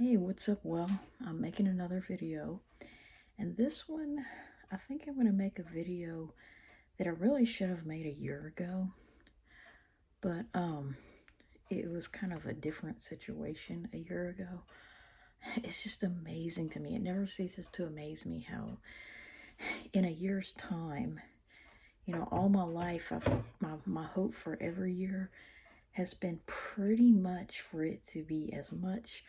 Hey, what's up? Well, I'm making another video, and this one, I think I'm going to make a video that I really should have made a year ago, but it was kind of a different situation a year ago. It's just amazing to me. It never ceases to amaze me how in a year's time, all my life, my hope for every year has been pretty much for it to be as much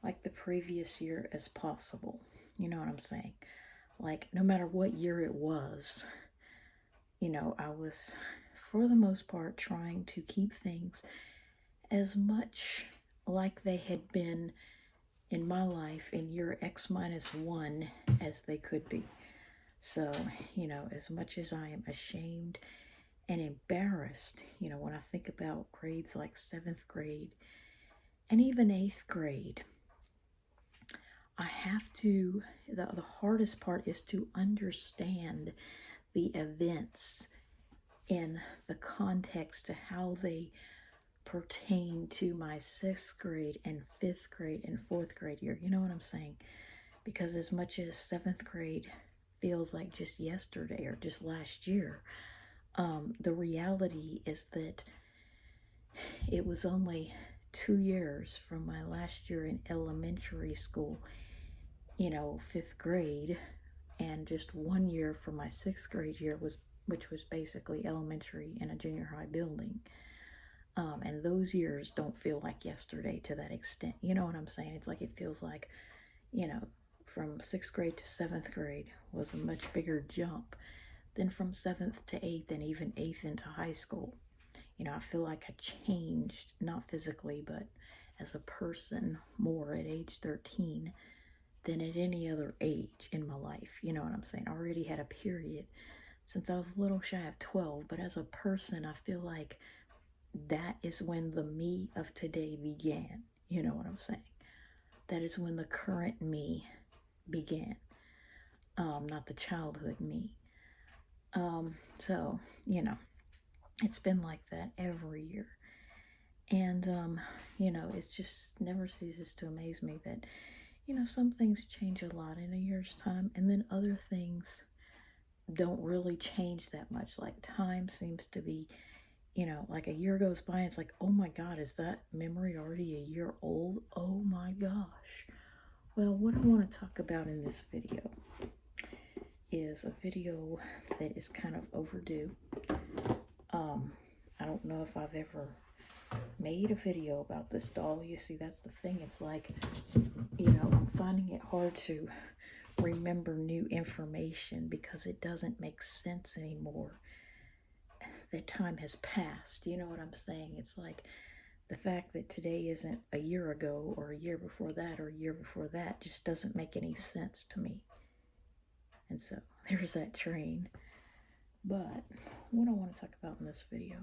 like the previous year as possible. You know what I'm saying? Like, no matter what year it was, I was, for the most part, trying to keep things as much like they had been in my life in year X minus one as they could be. So, as much as I am ashamed and embarrassed, when I think about grades like seventh grade and even eighth grade, I have to, the hardest part is to understand the events in the context to how they pertain to my sixth grade and fifth grade and fourth grade year. You know what I'm saying? Because as much as seventh grade feels like just yesterday or just last year, the reality is that it was only 2 years from my last year in elementary school, fifth grade, and just 1 year from my sixth grade year which was basically elementary and a junior high building. And those years don't feel like yesterday to that extent. You know what I'm saying? It's like it feels like, from sixth grade to seventh grade was a much bigger jump than from seventh to eighth and even eighth into high school. I feel like I changed, not physically, but as a person more at age 13 than at any other age in my life. You know what I'm saying? I already had a period since I was a little shy of 12, but as a person, I feel like that is when the me of today began. You know what I'm saying? That is when the current me began, not the childhood me. So, it's been like that every year. And, it just never ceases to amaze me that, some things change a lot in a year's time, and then other things don't really change that much. Like, time seems to be, like a year goes by, and it's like, oh my God, is that memory already a year old? Oh my gosh. Well, what I want to talk about in this video is a video that is kind of overdue. I don't know if I've ever made a video about this doll. You see, that's the thing. It's like, I'm finding it hard to remember new information because it doesn't make sense anymore. The time has passed. You know what I'm saying? It's like the fact that today isn't a year ago or a year before that or a year before that just doesn't make any sense to me. And so there's that train. But what I want to talk about in this video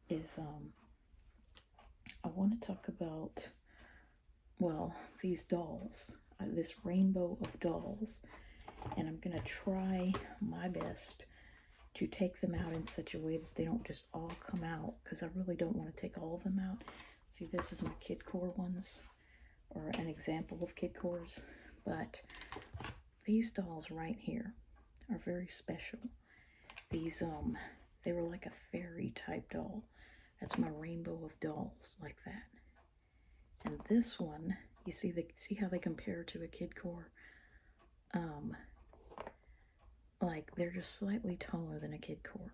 is I want to talk about, well, these dolls, this rainbow of dolls, and I'm going to try my best to take them out in such a way that they don't just all come out, because I really don't want to take all of them out. See, this is my kid core ones, or an example of kid cores, but these dolls right here are very special. These, they were like a fairy type doll. That's my rainbow of dolls, like that. And this one, you see how they compare to a kid core? Like they're just slightly taller than a kid core.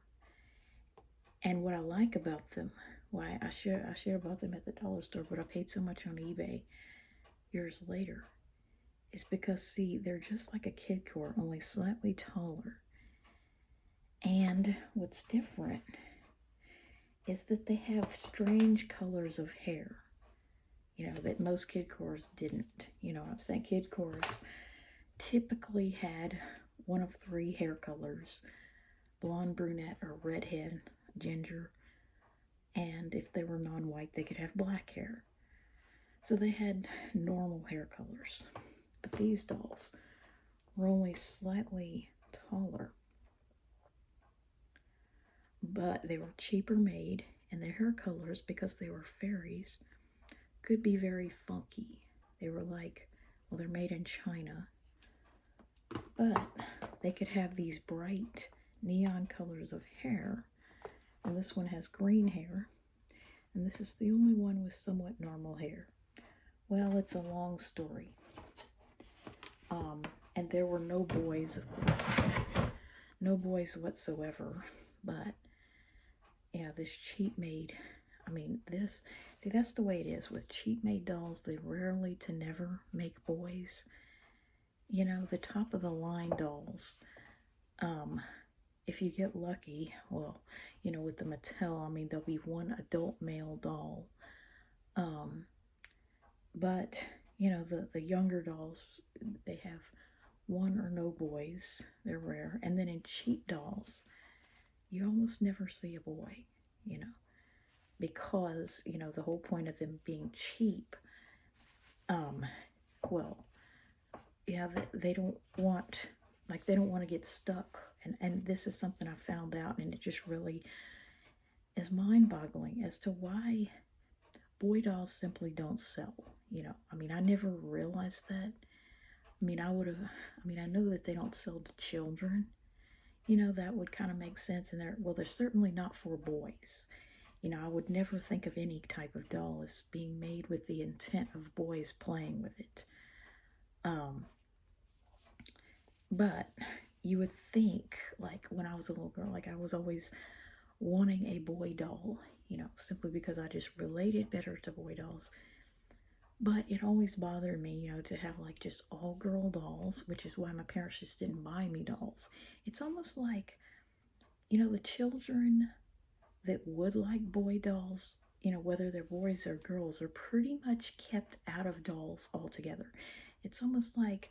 And what I like about them, why I share bought them at the dollar store, but I paid so much on eBay years later, is because, see, they're just like a kid core, only slightly taller. And what's different is that they have strange colors of hair, that most kid cores didn't. You know what I'm saying? Kid cores typically had one of three hair colors: blonde, brunette, or redhead, ginger. And if they were non-white, they could have black hair. So they had normal hair colors. But these dolls were only slightly taller. But they were cheaper made, and their hair colors, because they were fairies, could be very funky. They were like, well, they're made in China, but they could have these bright neon colors of hair. And this one has green hair, and this is the only one with somewhat normal hair. Well, it's a long story. And there were no boys, of course. No boys whatsoever. But, yeah, this cheap-made, see, that's the way it is. With cheap-made dolls, they rarely to never make boys. You know, the top-of-the-line dolls, if you get lucky, well, you know, with the Mattel, there'll be one adult male doll. But, you know, the younger dolls, they have one or no boys. They're rare. And then in cheap dolls, you almost never see a boy, you know, because, you know, the whole point of them being cheap, well, yeah, they don't want, like, they don't want to get stuck. And this is something I found out, and it just really is mind-boggling as to why boy dolls simply don't sell, you know. I never realized that. I know that they don't sell to children. You know, that would kind of make sense. And they're certainly not for boys. You know, I would never think of any type of doll as being made with the intent of boys playing with it. But you would think, like, when I was a little girl, like, I was always wanting a boy doll, you know, simply because I just related better to boy dolls. But it always bothered me, you know, to have like just all girl dolls, which is why my parents just didn't buy me dolls. It's almost like, you know, the children that would like boy dolls, you know, whether they're boys or girls, are pretty much kept out of dolls altogether. It's almost like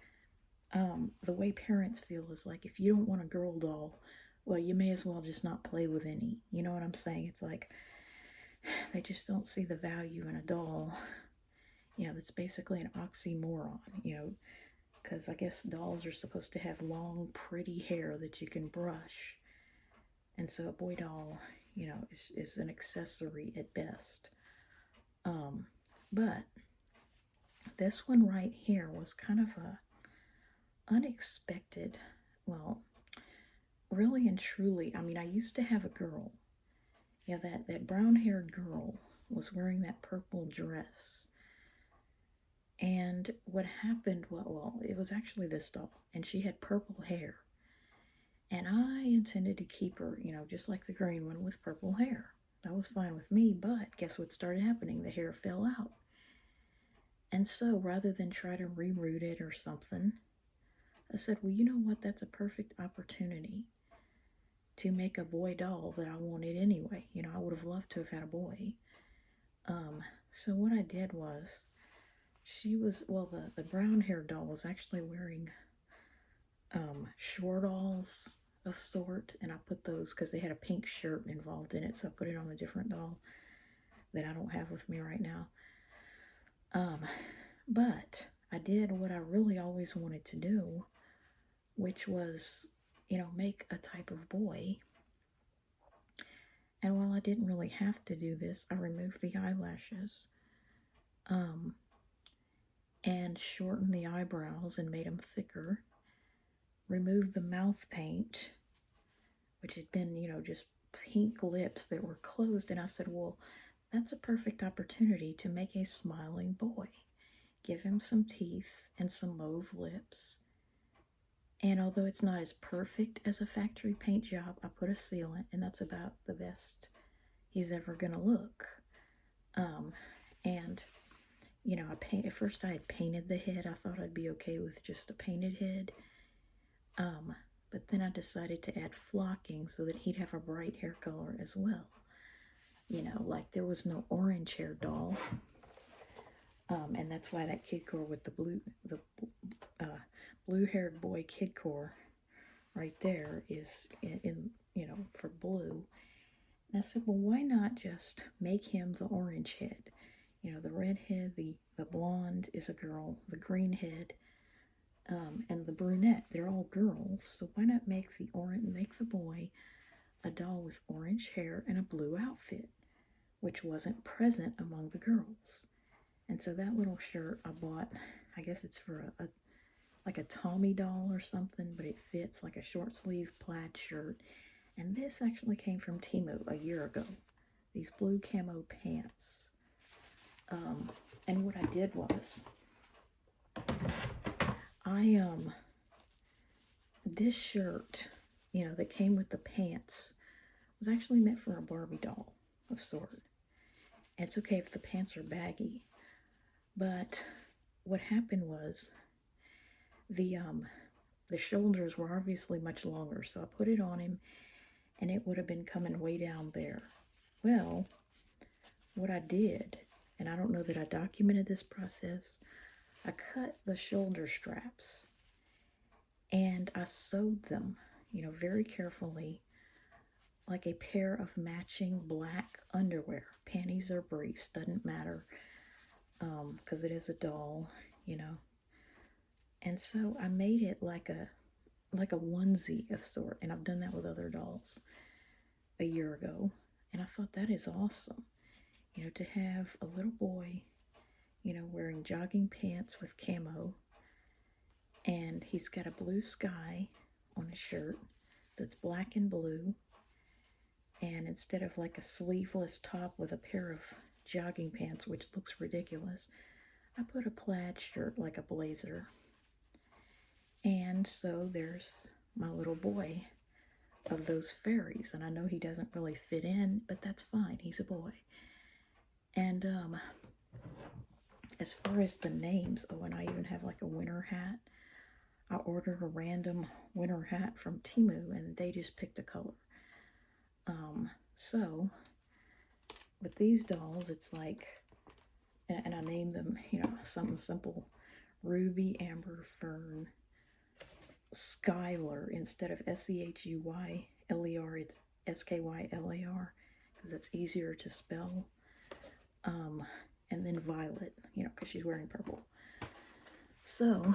the way parents feel is like, if you don't want a girl doll, well, you may as well just not play with any. You know what I'm saying? It's like they just don't see the value in a doll. You know, that's basically an oxymoron, you know, because I guess dolls are supposed to have long, pretty hair that you can brush. And so a boy doll, you know, is an accessory at best. But this one right here was kind of a unexpected, well, really and truly. I used to have a girl. Yeah, that brown-haired girl was wearing that purple dress. And what happened, well, it was actually this doll, and she had purple hair. And I intended to keep her, you know, just like the green one with purple hair. That was fine with me, but guess what started happening? The hair fell out. And so rather than try to reroot it or something, I said, well, you know what? That's a perfect opportunity to make a boy doll that I wanted anyway. You know, I would have loved to have had a boy. So what I did was, the brown-haired doll was actually wearing shortalls of sort, and I put those because they had a pink shirt involved in it, so I put it on a different doll that I don't have with me right now. But I did what I really always wanted to do, which was, you know, make a type of boy. And while I didn't really have to do this, I removed the eyelashes, and shortened the eyebrows and made them thicker. Removed the mouth paint, which had been, you know, just pink lips that were closed. And I said, well, that's a perfect opportunity to make a smiling boy. Give him some teeth and some mauve lips. And although it's not as perfect as a factory paint job, I put a sealant, and that's about the best he's ever gonna look. And you know, at first I had painted the head. I thought I'd be okay with just a painted head. But then I decided to add flocking so that he'd have a bright hair color as well. You know, like there was no orange hair doll. And that's why that kid core with the blue-haired boy kid core right there is in, you know, for blue. And I said, well, why not just make him the orange head? You know, the red head, the blonde is a girl, the green head, and the brunette, they're all girls. So why not make the boy a doll with orange hair and a blue outfit, which wasn't present among the girls. And so that little shirt I bought, I guess it's for like a Tommy doll or something, but it fits like a short sleeve plaid shirt. And this actually came from Temu a year ago. These blue camo pants. And what I did was, this shirt, that came with the pants was actually meant for a Barbie doll of sort. And it's okay if the pants are baggy. But what happened was the shoulders were obviously much longer, so I put it on him and it would have been coming way down there. Well, what I did, and I don't know that I documented this process, I cut the shoulder straps and I sewed them, very carefully, like a pair of matching black underwear. Panties or briefs, doesn't matter, because it is a doll, And so I made it like a onesie of sort, and I've done that with other dolls a year ago, and I thought that is awesome, to have a little boy, wearing jogging pants with camo, and he's got a blue sky on his shirt, so it's black and blue, and instead of like a sleeveless top with a pair of jogging pants, which looks ridiculous, I put a plaid shirt like a blazer. And so there's my little boy of those fairies, and I know he doesn't really fit in, but that's fine, he's a boy. And as far as the names, and I even have like a winter hat. I ordered a random winter hat from Temu, and they just picked a color. So with these dolls, it's like, and I named them, something simple: Ruby, Amber, Fern, Skyler. Instead of Seyuiler, it's Skylar, because that's easier to spell. And then Violet, because she's wearing purple. So,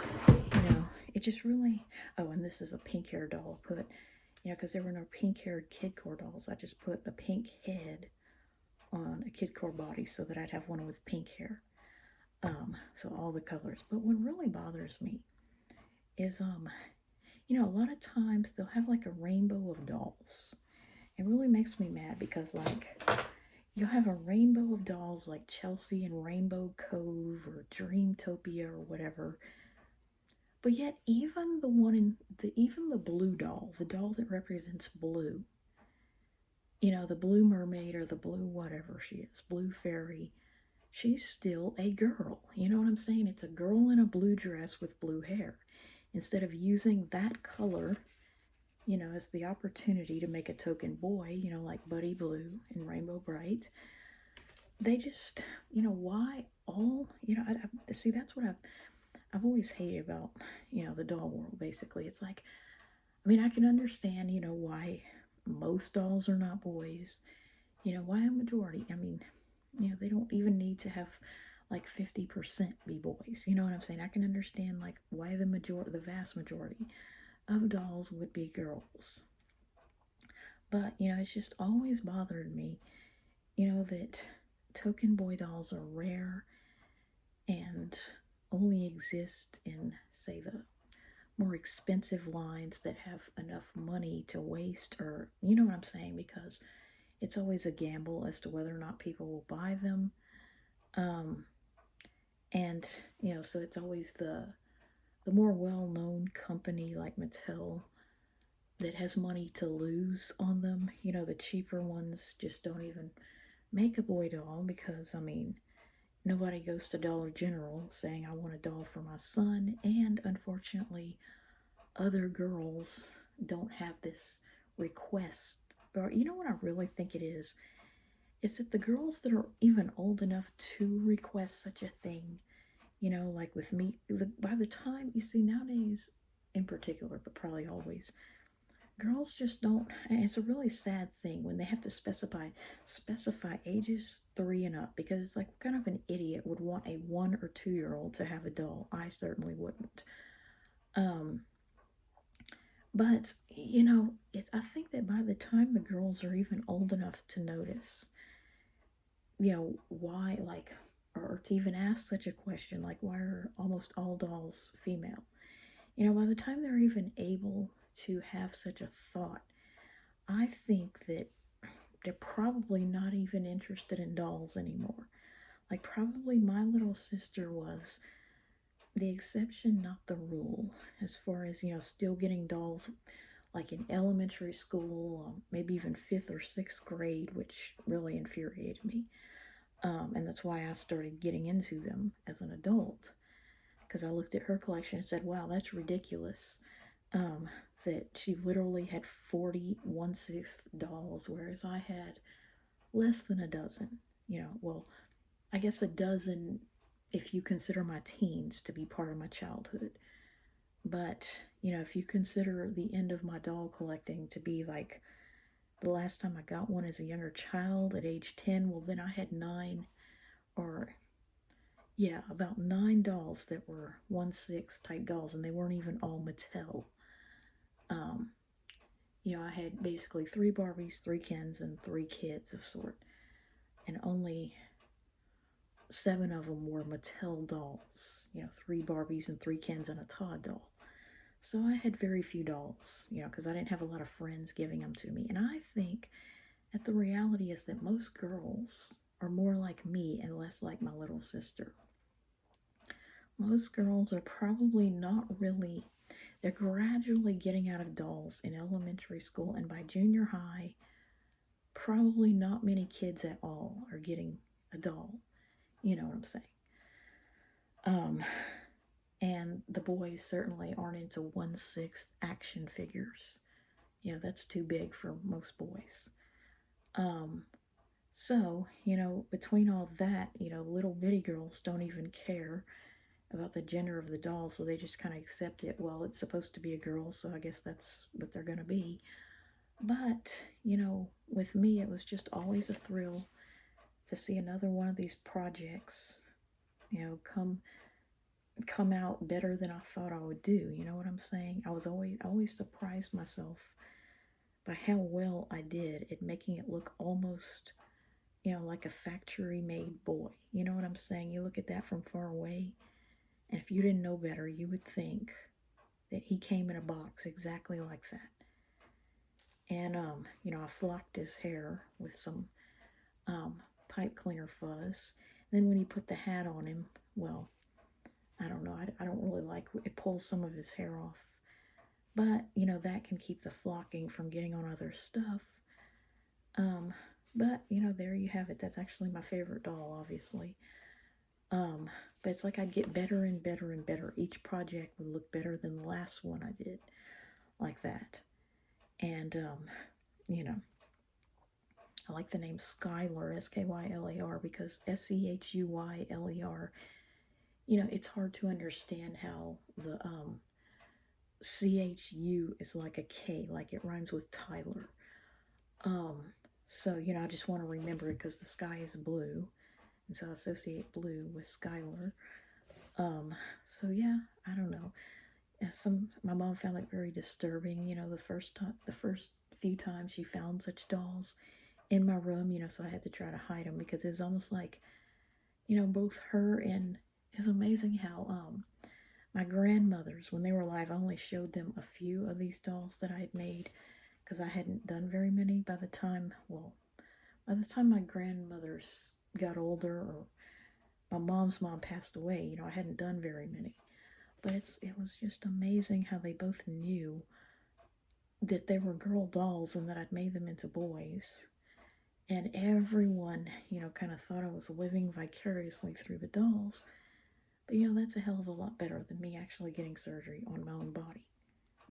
it just really, and this is a pink hair doll I put, because there were no pink haired kidcore dolls. I just put a pink head on a kidcore body so that I'd have one with pink hair. So all the colors. But what really bothers me is, a lot of times they'll have like a rainbow of dolls. It really makes me mad because, like, you'll have a rainbow of dolls like Chelsea and Rainbow Cove or Dreamtopia or whatever. But yet even the blue doll, the doll that represents blue, the blue mermaid or the blue whatever she is, blue fairy, she's still a girl. You know what I'm saying? It's a girl in a blue dress with blue hair. Instead of using that color, as the opportunity to make a token boy, like Buddy Blue and Rainbow Bright, they just, why all, see, that's what I've always hated about, the doll world, basically. It's like, I can understand, why most dolls are not boys, why a majority. They don't even need to have like 50% be boys. You know what I'm saying? I can understand like why the vast majority of dolls would be girls. But, it's just always bothered me, that token boy dolls are rare and only exist in, say, the more expensive lines that have enough money to waste, or, you know what I'm saying? Because it's always a gamble as to whether or not people will buy them. And, so it's always the more well-known company like Mattel that has money to lose on them. The cheaper ones just don't even make a boy doll because, nobody goes to Dollar General saying, I want a doll for my son. And unfortunately, other girls don't have this request. Or, what I really think it is that the girls that are even old enough to request such a thing, like with me, by the time, you see, nowadays in particular, but probably always, girls just don't, and it's a really sad thing when they have to specify ages 3 and up, because it's like, what kind of an idiot would want a 1 or 2-year-old to have a doll? I certainly wouldn't. But, I think that by the time the girls are even old enough to notice, why, like, or to even ask such a question, like why are almost all dolls female? You know, by the time they're even able to have such a thought, I think that they're probably not even interested in dolls anymore. Like, probably my little sister was the exception, not the rule, as far as, still getting dolls like in elementary school, maybe even fifth or sixth grade, which really infuriated me. And that's why I started getting into them as an adult, because I looked at her collection and said, wow, that's ridiculous. Um, that she literally had 41/6 dolls, whereas I had less than a dozen. Well, I guess a dozen if you consider my teens to be part of my childhood. But, if you consider the end of my doll collecting to be like the last time I got one as a younger child at age 10, well, then I had nine, or yeah, about nine dolls that were 1/6 type dolls, and they weren't even all Mattel. Um, I had basically three Barbies, three Kens, and three kids of sort, and only 7 of them were Mattel dolls. Three Barbies and three Kens and a Todd doll. So I had very few dolls, because I didn't have a lot of friends giving them to me. And I think that the reality is that most girls are more like me and less like my little sister. Most girls are probably not really, they're gradually getting out of dolls in elementary school, and by junior high, probably not many kids at all are getting a doll. You know what I'm saying? And the boys certainly aren't into 1/6 action figures. That's too big for most boys. So, between all that, little bitty girls don't even care about the gender of the doll, so they just kind of accept it. Well, it's supposed to be a girl, so I guess that's what they're going to be. But, with me, it was just always a thrill to see another one of these projects, come out better than I thought I would do. You know what I'm saying? I always surprised myself by how well I did at making it look almost, like a factory made boy. You know what I'm saying? You look at that from far away, and if you didn't know better, you would think that he came in a box exactly like that. And, I flocked his hair with some pipe cleaner fuzz. Then when he put the hat on him, well, I don't know. I don't really like it. Pulls some of his hair off. But, that can keep the flocking from getting on other stuff. But, there you have it. That's actually my favorite doll, obviously. But it's like I'd get better and better and better. Each project would look better than the last one I did, like that. And, I like the name Skylar, Skylar, because Sechuyler. It's hard to understand how the CHU is like a K, like it rhymes with Tyler. So, I just want to remember it because the sky is blue, and so I associate blue with Schuyler. So yeah, I don't know. My mom found it very disturbing, the first few times she found such dolls in my room, so I had to try to hide them because it was almost like, both her and it's amazing how my grandmothers, when they were alive, I only showed them a few of these dolls that I had made because I hadn't done very many by the time my grandmothers got older, or my mom's mom passed away, I hadn't done very many. But it was just amazing how they both knew that they were girl dolls and that I'd made them into boys. And everyone, kind of thought I was living vicariously through the dolls. But, that's a hell of a lot better than me actually getting surgery on my own body.